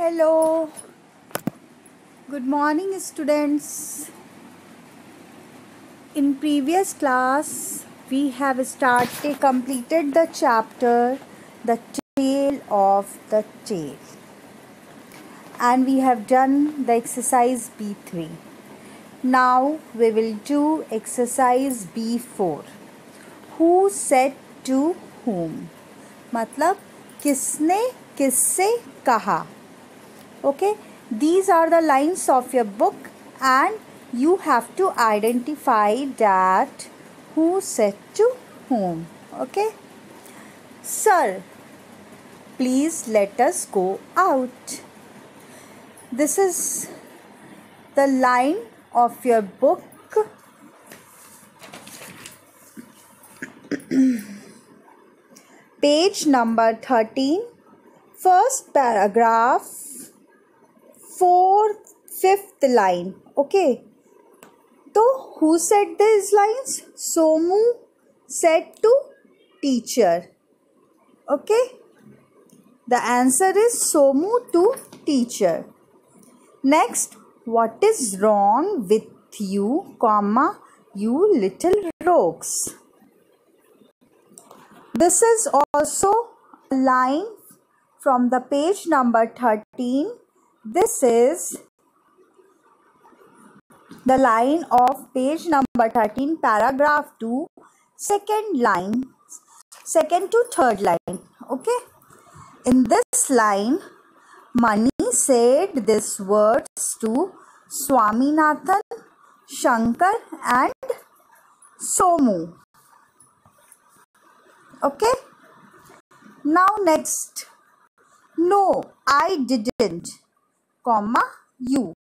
Hello, good morning students. In previous class we have completed the chapter The Tale of the Tale, and we have done the exercise B3. Now we will do exercise B4. Who said to whom? मतलब किसने किससे कहा. Okay, these are the lines of your book and you have to identify that who said to whom. Okay, sir, please let us go out. This is the line of your book. Page number 13, first paragraph, fifth line. Okay, so who said these lines? Somu said to teacher. Okay, the answer is Somu to teacher. Next, what is wrong with you, comma, you little rogues? This is also a line from the page number 13. This is the line of page number 13, paragraph 2, second to third line. Okay, in this line, Mani said these words to Swaminathan, Shankar and Somu. Okay, now next, no, I didn't, comma, you.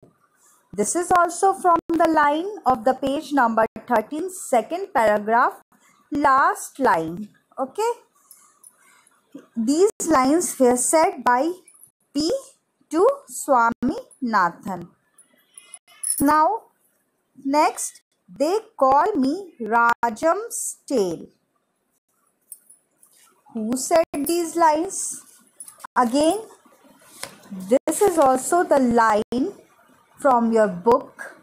This is also from the line of the page number 13, second paragraph, last line. Okay, these lines were said by P to Swaminathan. Now, next, they call me Rajam's tail. Who said these lines? Again, this is also the line from your book,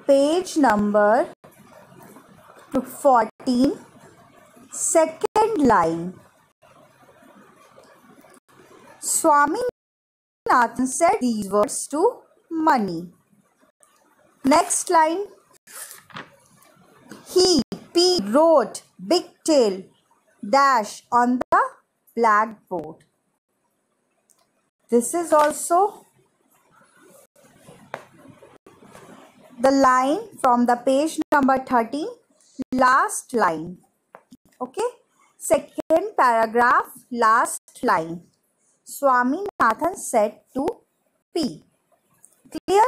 page number 14, second line. Swaminathan said these words to Mani. Next line, he, P, wrote big tail dash on the blackboard. This is also the line from the page number 13, last line. Okay, second paragraph, last line. Swaminathan said to P. Clear?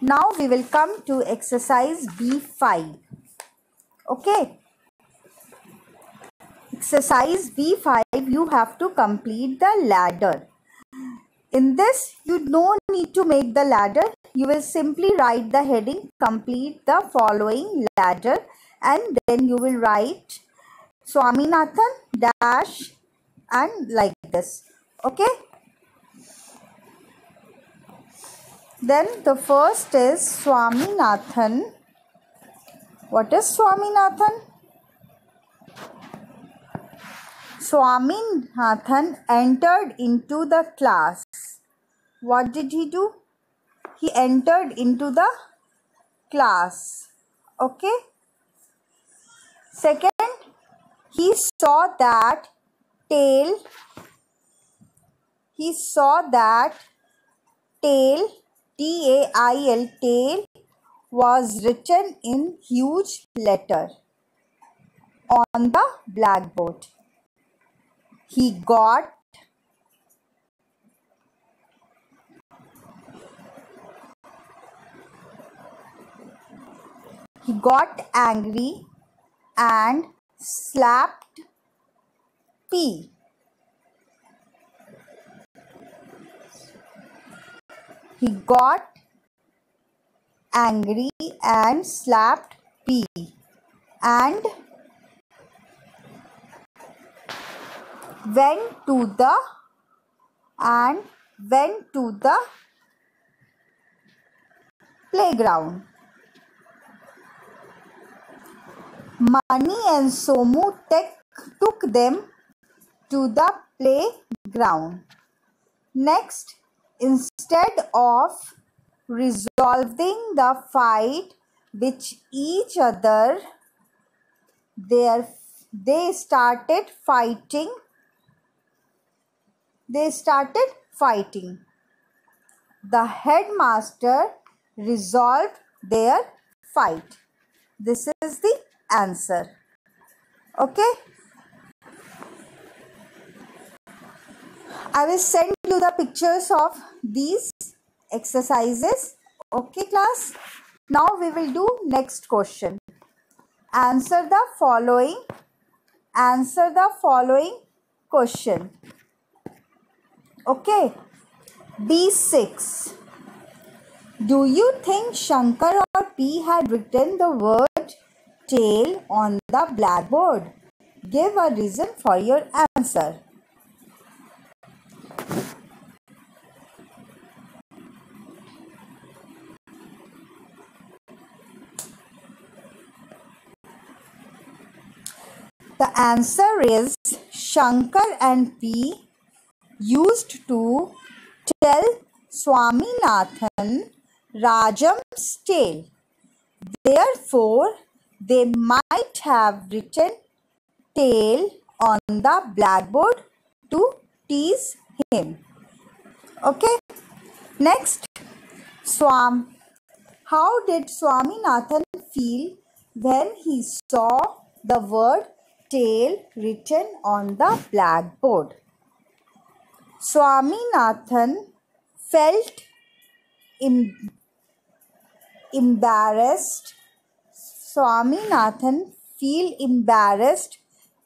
Now we will come to exercise B5. Okay, exercise B5, you have to complete the ladder. In this, you don't need to make the ladder. You will simply write the heading, complete the following ladder, and then you will write Swaminathan dash and like this. Okay. Then the first is Swaminathan. What is Swaminathan? Swaminathan entered into the class. What did he do? He entered into the class. Okay. Second, he saw that tail. He saw that tail, T-A-I-L, tail, was written in huge letter on the blackboard. He got angry and slapped P. He got angry and slapped P and went to the and went to the playground. Mani and Somu took them to the playground. Next, instead of resolving the fight with each other, they started fighting. The headmaster resolved their fight. This is the answer. Okay. I will send you the pictures of these exercises. Okay, class. Now we will do next question. Answer the following question. Okay. B6. Do you think Shankar or P had written the word tail on the blackboard? Give a reason for your answer. The answer is Shankar and P used to tell Swaminathan Rajam's tale. Therefore, they might have written tail on the blackboard to tease him. Okay. Next, how did Swaminathan feel when he saw the word tail written on the blackboard? Swaminathan felt embarrassed. Swaminathan felt embarrassed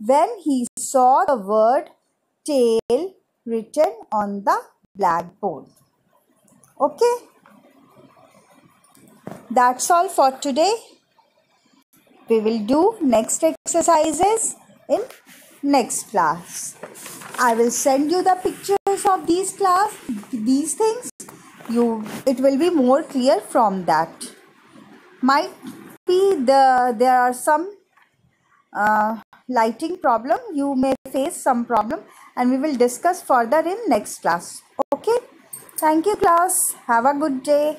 when he saw the word tail written on the blackboard. Okay. That's all for today. We will do next exercises in next class. I will send you the pictures of these things. It will be more clear from that. Might be there are some lighting problem. You may face some problem, and we will discuss further in next class. Okay. Thank you, class. Have a good day.